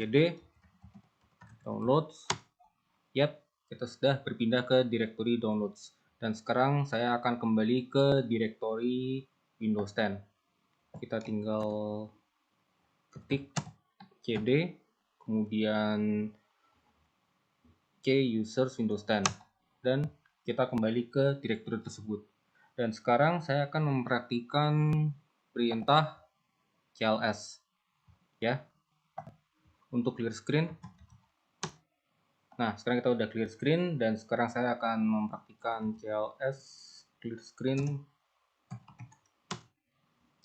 cd downloads. Yap, kita sudah berpindah ke direktori downloads. Dan sekarang saya akan kembali ke direktori Windows 10. Kita tinggal ketik cd, kemudian c users Windows 10. Dan kita kembali ke direktori tersebut. Dan sekarang saya akan mempraktikkan perintah cls. Ya, untuk clear screen. Nah, sekarang kita udah clear screen dan sekarang saya akan mempraktikkan cls clear screen.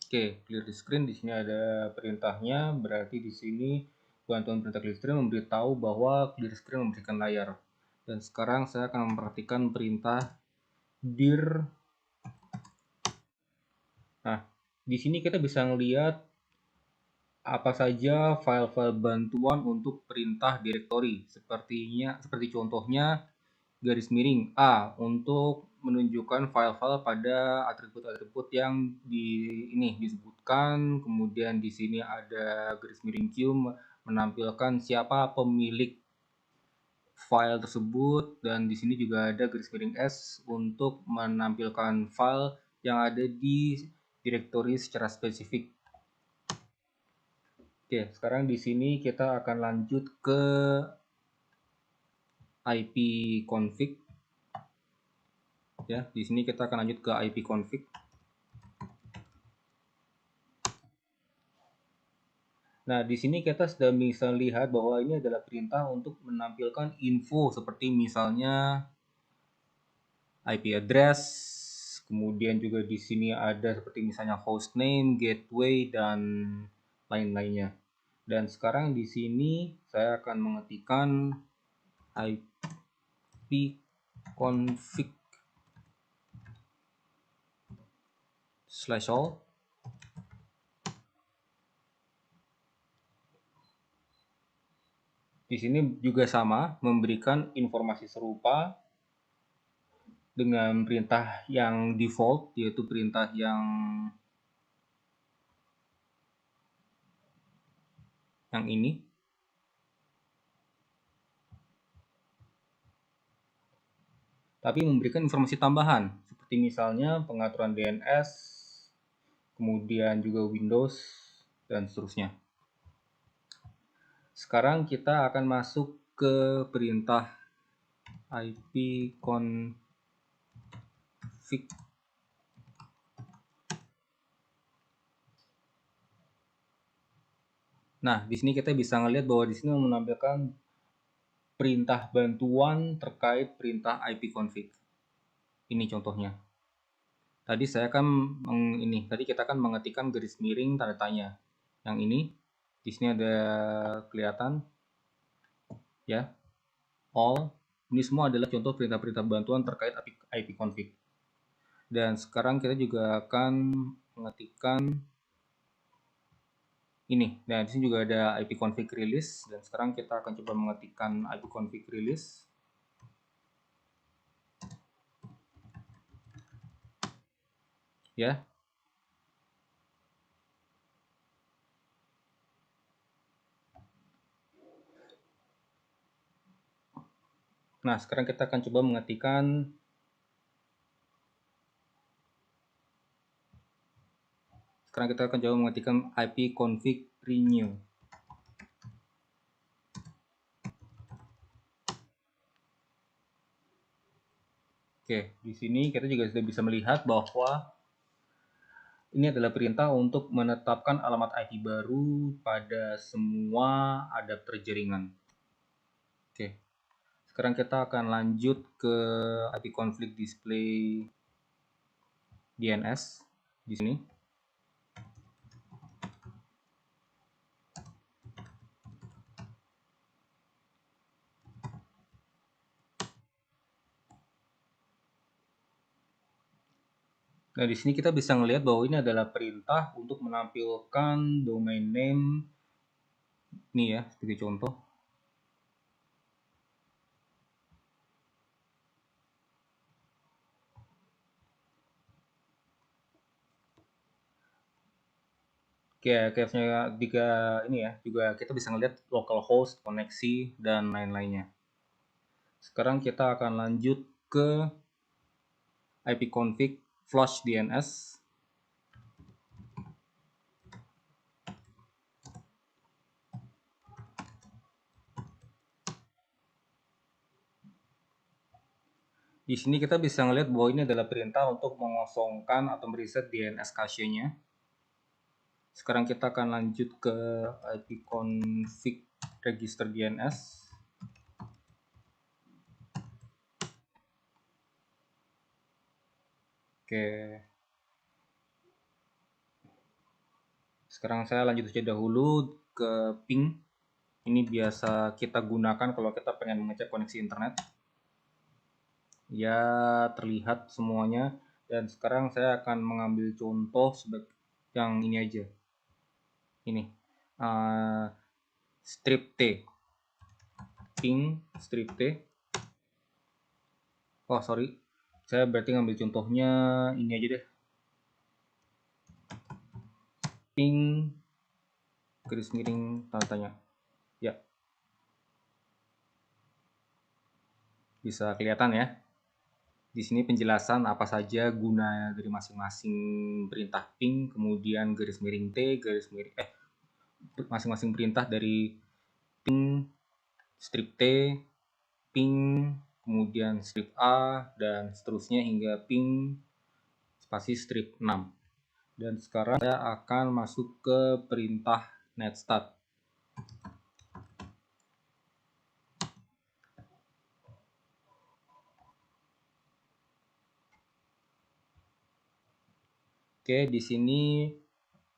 Oke, clear the screen. Di sini ada perintahnya, berarti di sini bantuan perintah clear screen memberitahu bahwa clear screen memberikan layar. Dan sekarang saya akan mempraktikkan perintah dir. Nah, di sini kita bisa melihat apa saja file-file bantuan untuk perintah direktori. Seperti contohnya garis miring A untuk menunjukkan file-file pada atribut-atribut yang disebutkan. Kemudian di sini ada garis miring Q menampilkan siapa pemilik file tersebut, dan di sini juga ada garis miring S untuk menampilkan file yang ada di direktori secara spesifik. Oke, sekarang di sini kita akan lanjut ke ipconfig. Ya, di sini kita akan lanjut ke ipconfig. Nah, di sini kita sudah bisa lihat bahwa ini adalah perintah untuk menampilkan info seperti misalnya IP address, kemudian juga di sini ada seperti misalnya hostname, gateway, dan lain-lainnya. Dan sekarang di sini saya akan mengetikkan ipconfig /all. Di sini juga sama, memberikan informasi serupa dengan perintah yang default, yaitu perintah yang ini. Tapi memberikan informasi tambahan, seperti misalnya pengaturan DNS, kemudian juga Windows, dan seterusnya. Sekarang kita akan masuk ke perintah ipconfig. Nah, di sini kita bisa melihat bahwa di sini menampilkan perintah bantuan terkait perintah ipconfig. Ini contohnya. Tadi kita akan mengetikkan garis miring tanda tanya. Yang ini di sini ada kelihatan ya. All ini semua adalah contoh perintah-perintah bantuan terkait ipconfig. Dan sekarang kita juga akan mengetikkan ini. Nah, di sini juga ada ipconfig release, dan sekarang kita akan coba mengetikkan ipconfig release. Ya. Nah, sekarang kita akan coba mengetikkan ipconfig renew. Oke, di sini kita juga sudah bisa melihat bahwa ini adalah perintah untuk menetapkan alamat IP baru pada semua adapter jaringan. Oke, sekarang kita akan lanjut ke ipconfig display DNS di sini. Nah, di sini kita bisa melihat bahwa ini adalah perintah untuk menampilkan domain name. Ini ya, sebagai contoh. Case-nya ini ya, juga kita bisa ngeliat localhost, koneksi, dan lain-lainnya. Sekarang kita akan lanjut ke ipconfig flush DNS. Di sini kita bisa ngeliat bahwa ini adalah perintah untuk mengosongkan atau mereset DNS cache-nya. Sekarang kita akan lanjut ke ipconfig register DNS. Oke. Sekarang saya lanjut saja dahulu ke ping. Ini biasa kita gunakan kalau kita pengen mengecek koneksi internet. Ya, terlihat semuanya. Dan sekarang saya akan mengambil contoh sebagai yang ini aja. Ini. Strip T. Ping strip T. Oh, sorry. Saya berarti ngambil contohnya ini aja deh. Ping garis miring tanda tanya. Ya. Bisa kelihatan ya. Di sini penjelasan apa saja guna dari masing-masing perintah ping, kemudian garis miring T, garis miring masing-masing perintah dari ping, strip T, ping, kemudian strip A, dan seterusnya hingga ping spasi strip 6. Dan sekarang saya akan masuk ke perintah netstat. Oke, di sini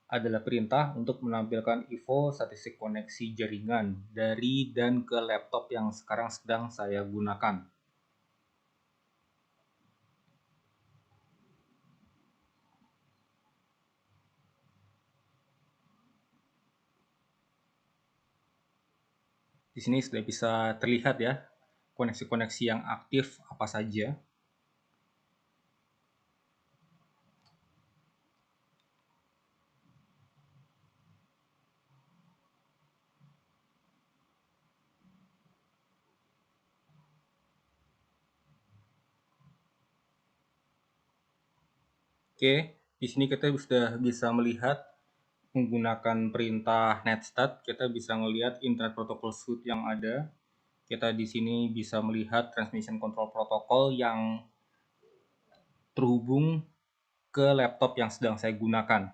adalah perintah untuk menampilkan info statistik koneksi jaringan dari dan ke laptop yang sekarang sedang saya gunakan. Di sini sudah bisa terlihat ya koneksi-koneksi yang aktif apa saja. Oke, di sini kita sudah bisa melihat menggunakan perintah netstat, kita bisa melihat internet protocol suite yang ada. Kita di sini bisa melihat transmission control protocol yang terhubung ke laptop yang sedang saya gunakan.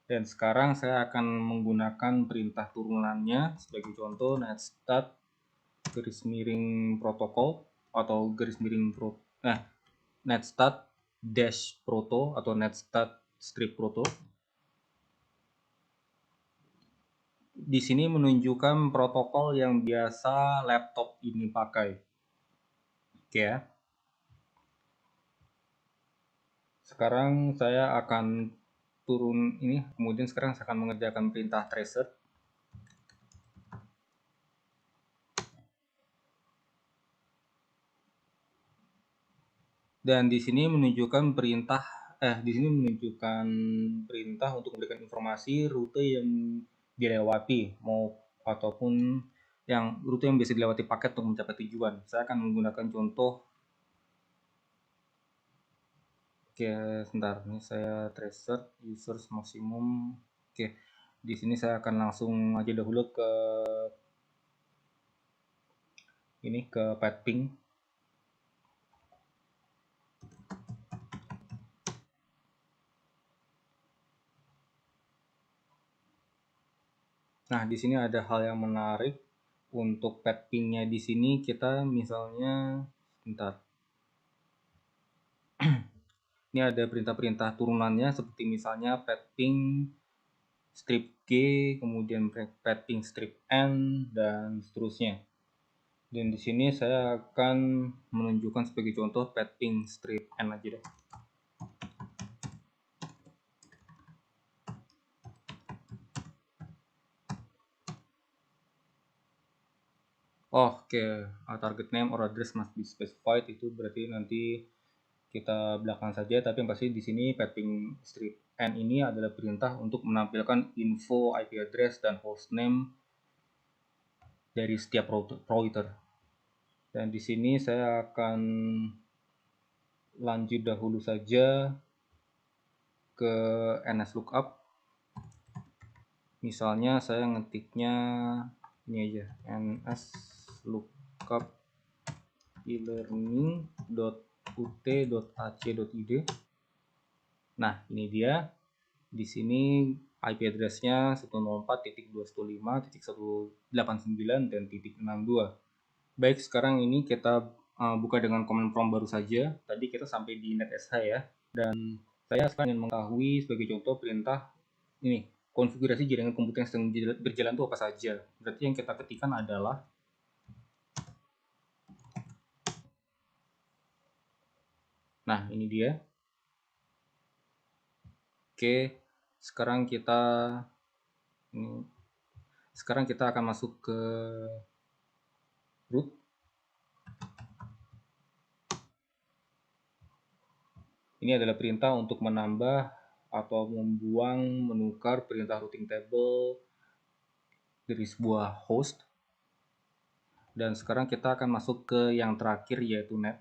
Dan sekarang saya akan menggunakan perintah turunannya sebagai contoh netstat garis miring protokol atau garis miring netstat dash proto atau netstat strip proto. Di sini menunjukkan protokol yang biasa laptop ini pakai. Oke ya. Sekarang saya akan turun ini, kemudian sekarang saya akan mengerjakan perintah tracer. Dan di sini menunjukkan perintah untuk memberikan informasi rute yang dilewati ataupun rute yang bisa dilewati paket untuk mencapai tujuan. Saya akan menggunakan contoh. Oke, sebentar. Ini saya tracer users maksimum. Oke. Di sini saya akan langsung aja dahulu ke pet ping. Nah, di sini ada hal yang menarik untuk pet ping-nya. Di sini kita misalnya sebentar. Ini ada perintah-perintah turunannya seperti misalnya pet ping strip G, kemudian pet ping strip N, dan seterusnya. Dan di sini saya akan menunjukkan sebagai contoh pet ping strip N aja deh. Oke, target name or address must be specified, itu berarti nanti kita belakang saja, tapi yang pasti di sini piping strip n ini adalah perintah untuk menampilkan info IP address dan hostname dari setiap router. Dan di sini saya akan lanjut dahulu saja ke NSLOOKUP. Misalnya saya ngetiknya ini aja, NSLOOKUP e-learning.ut.ac.id. Nah, ini dia. Di sini IP address-nya 104.215.189 dan .62. Baik, sekarang ini kita buka dengan command prompt baru saja. Tadi kita sampai di netsh ya. Dan saya sekarang ingin mengetahui sebagai contoh perintah ini, konfigurasi jaringan komputer yang sedang berjalan itu apa saja. Berarti yang kita ketikkan adalah nah, ini dia. Oke, sekarang kita akan masuk ke root. Ini adalah perintah untuk menambah atau membuang, menukar perintah routing table dari sebuah host. Dan sekarang kita akan masuk ke yang terakhir, yaitu net.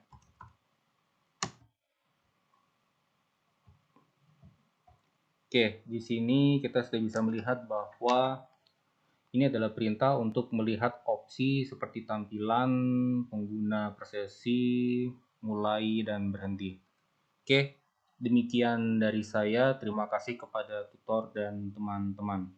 Oke, di sini kita sudah bisa melihat bahwa ini adalah perintah untuk melihat opsi seperti tampilan, pengguna persesi, mulai, dan berhenti. Oke, demikian dari saya. Terima kasih kepada tutor dan teman-teman.